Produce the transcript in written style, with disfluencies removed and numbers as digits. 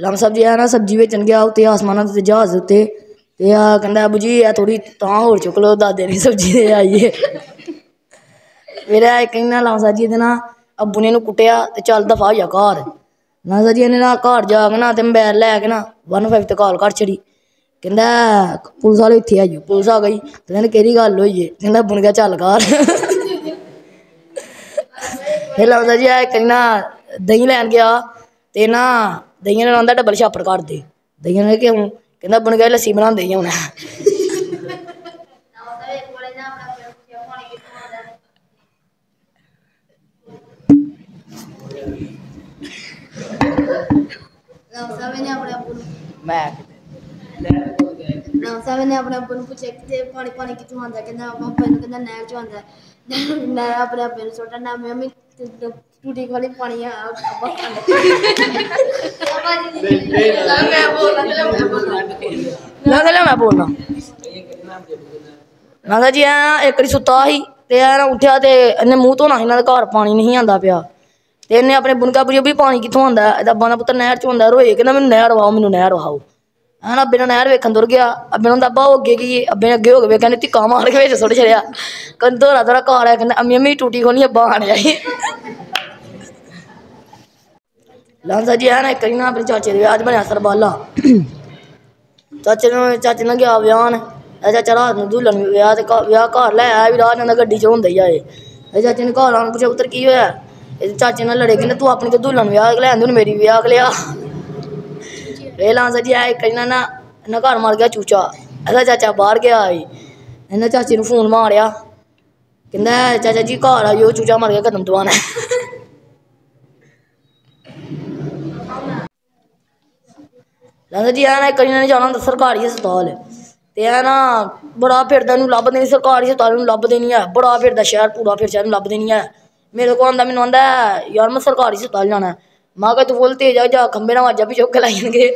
ਲੰਮ ਸਬਜ਼ੀ ਆ ਨਾ ਸਬਜ਼ੀ ਵੇਚਣ ਗਿਆ ਉੱਤੇ ਆਸਮਾਨਾਂ ਦੇ ਜਹਾਜ਼ ਉੱਤੇ ਤੇ ਆ ਕਹਿੰਦਾ ਅਬੂ ਜੀ ਇਹ ਥੋੜੀ ਤਾਂ ਹੋਰ ਚੁੱਕ ਲਓ ਦਾਦੇ ਦੀ ਸਬਜ਼ੀ ਦੇ ਆਈਏ ਫਿਰ ਇੱਕ ਨਾ ਲੰਮ ਸਬਜ਼ੀ ਦੇ ਨਾ ਅੱਬੂ ਨੇ ਇਹਨੂੰ ਕੁੱਟਿਆ ਤੇ ਚੱਲ ਦਫਾ ਹੋ ਜਾ ਘਰ ਲੰਮ ਸਬਜ਼ੀ ਇਹਨੇ ਨਾ ਘਰ ਜਾ ਕੇ ਨਾ ਤੇ ਮੋਬਾਇਲ ਲੈ ਕੇ ਨਾ 1 ਤੇ ਕਾਲ ਕਰ ਛੜੀ ਕਹਿੰਦਾ ਪੁਲਿਸ ਵਾਲੇ ਇੱਥੇ ਆਈਓ ਪੁਲਿਸ ਆ ਗਈ ਤੇ ਕਹਿੰਦੇ ਕਿਹੜੀ ਗੱਲ ਹੋਈ ਹੈ ਕਹਿੰਦਾ ਬੁਣ ਗਿਆ ਚੱਲ ਘਰ ਫਿਰ ਲੰਮ ਸਬਜ਼ੀ ਆ ਇੱਕ ਨਾ ਦਹੀਂ ਲੈਣ ਗਿਆ ਤੇ ਨਾ ਦਹੀਂਆਂ ਨੇ ਆਉਂਦਾ ਡਬਲ ਛਾਪੜ ਕਰਦੇ ਦਹੀਂਆਂ ਨੇ ਕਿਉਂ ਕਹਿੰਦਾ ਬਣ ਗਿਆ ਲੱਸੀ ਬਣਾਉਂਦੇ ਹੀ ਹੁਣ ਨੇ ਆਪਣੇ ਅੱਬੂ ਨੂੰ ਪੁੱਛਿਆ ਕਿ ਪਾਣੀ ਕਿੱਥੋਂ ਆਉਂਦਾ ਕਹਿੰਦਾ ਅੱਬਾ ਨੂੰ ਕਹਿੰਦਾ ਨਹਿਰ ਚੋਂ ਆਉਂਦਾ ਨਹਿਰ ਆਪਣੇ ਅੱਬੇ ਨੂੰ ਸੁੱਟਣ ਨਾ ਮੰਮੀ ਟੂਟੀ ਖੋਲੀ ਪਾਣੀ ਆ ਅੱਬਾ ਲਿਆਉਣਾ ਬੋਲਣਾ ਲੰਗਾ ਜੀ ਐ ਇੱਕ ਵਾਰੀ ਸੁੱਤਾ ਸੀ ਤੇ ਐ ਨਾ ਉੱਠਿਆ ਤੇ ਇਹਨੇ ਮੂੰਹ ਧੋਣਾ ਸੀ ਇਹਨਾਂ ਦੇ ਘਰ ਪਾਣੀ ਨਹੀਂ ਆਉਂਦਾ ਪਿਆ ਤੇ ਇਹਨੇ ਆਪਣੇ ਬੁਣਕਾ ਪੁੱਛਿਆ ਵੀ ਪਾਣੀ ਕਿੱਥੋਂ ਆਉਂਦਾ ਇਹਦਾ ਅੱਬਾ ਦਾ ਪੁੱਤਰ ਨਹਿਰ ਚੋਂ ਆਉਂਦਾ ਰੋਏ ਕਹਿੰਦਾ ਮੈਨੂੰ ਨਹਿਰ ਵਹਾਓ ਮੈਨੂੰ ਨਹਿਰ ਵਹਾਓ ਹੈ ਨਾ ਅੱਬੇ ਨਾਲ ਨਹਿਰ ਵੇਖਣ ਤੁਰ ਗਿਆ ਅੱਬੇ ਨੂੰ ਅੱਬਾ ਉਹ ਅੱਗੇ ਕੀ ਅੱਬੇ ਨੇ ਅੱਗੇ ਹੋ ਗਏ ਕਹਿੰਦੇ ਧਿੱਕਾ ਮਾਰ ਕੇ ਵਿੱਚ ਸੁੱਟ ਛੜਿਆ ਕਹਿੰਦਾ ਧੋਰਾ ਧੋਰਾ ਘਰ ਆਇਆ ਕਹਿੰਦਾ ਅੰਮੀ ਟੂਟੀ ਖੋਲੀ ਅੱਬਾ ਆਣ ਜਾਈ ਲਾਂਸਾ ਜੀ ਹੈ ਨਾ ਇੱਕ ਵਾਰੀ ਨਾ ਆਪਣੇ ਚਾਚੇ ਦੇ ਵਿਆਹ 'ਚ ਬਣਿਆ ਸਰਬਾਲਾ ਚਾਚੇ ਨਾਲ ਗਿਆ ਵਿਆਹ ਨੇ ਚਾਚਾ ਰਾਤ ਨੂੰ ਦੁਲਹਨ ਵਿਆਹ ਤੇ ਵਿਆਹ ਘਰ ਲੈ ਆਇਆ ਵੀ ਰਾਤ ਨਾਲ ਗੱਡੀ 'ਚ ਹੁੰਦਾ ਹੀ ਆਏ ਚਾਚੇ ਨੇ ਘਰ ਆਉਣ ਪੁੱਛਿਆ ਪੁੱਤਰ ਕੀ ਹੋਇਆ ਇਹ ਚਾਚੇ ਨਾਲ ਲੜੇ ਕਹਿੰਦੇ ਤੂੰ ਆਪਣੀ ਤੇ ਦੁਲਹਨ ਵਿਆਹ ਲੈ ਆਂਦੀ ਹੁਣ ਮੇਰੀ ਵਿਆਹ ਲਿਆ ਇਹ ਲਾਂਸਾ ਜੀ ਇੱਕ ਵਾਰੀ ਨਾ ਇਹਨਾਂ ਘਰ ਮਾਰ ਗਿਆ ਚੂਚਾ ਇਹਦਾ ਚਾਚਾ ਬਾਹਰ ਗਿਆ ਸੀ ਇਹਨਾਂ ਚਾਚੇ ਨੂੰ ਫੋਨ ਮਾਰਿਆ ਕਹਿੰਦਾ ਚਾਚਾ ਜੀ ਘਰ ਆਇਓ ਚੂਚਾ ਮਰ ਗਿਆ ਕਦਮ ਦਵਾਣਾ ਲਾਂਸਾ ਜੀ ਨਾ ਇੱਕ ਵਾਰੀ ਇਹਨਾਂ ਨੇ ਜਾਣਾ ਹੁੰਦਾ ਸਰਕਾਰੀ ਹਸਪਤਾਲ ਤੇ ਇਹ ਨਾ ਬੜਾ ਫਿਰਦਾ ਇਹਨੂੰ ਲੱਭਦੇ ਨਹੀਂ ਸਰਕਾਰੀ ਹਸਪਤਾਲ ਨੂੰ ਲੱਭਦੇ ਨਹੀਂ ਹੈ ਬੜਾ ਫਿਰਦਾ ਸ਼ਹਿਰ ਪੂਰਾ ਫਿਰ ਸ਼ਹਿਰ ਨੂੰ ਲੱਭਦੇ ਨਹੀਂ ਹੈ ਮੇਰੇ ਕੋਲ ਆਉਂਦਾ ਮੈਨੂੰ ਆਉਂਦਾ ਯਾਰ ਮੈਂ ਸਰਕਾਰੀ ਹਸਪਤਾਲ ਜਾਣਾ ਮੈਂ ਕਿਹਾ ਤੂੰ ਫੁੱਲ ਤੇਜ਼ ਆ ਜਾ ਖੰਬੇ ਨਾਲ ਵਾਜਾ ਵੀ ਚੁੱਕ ਕੇ ਲਾਈ ਜਾਣਗੇ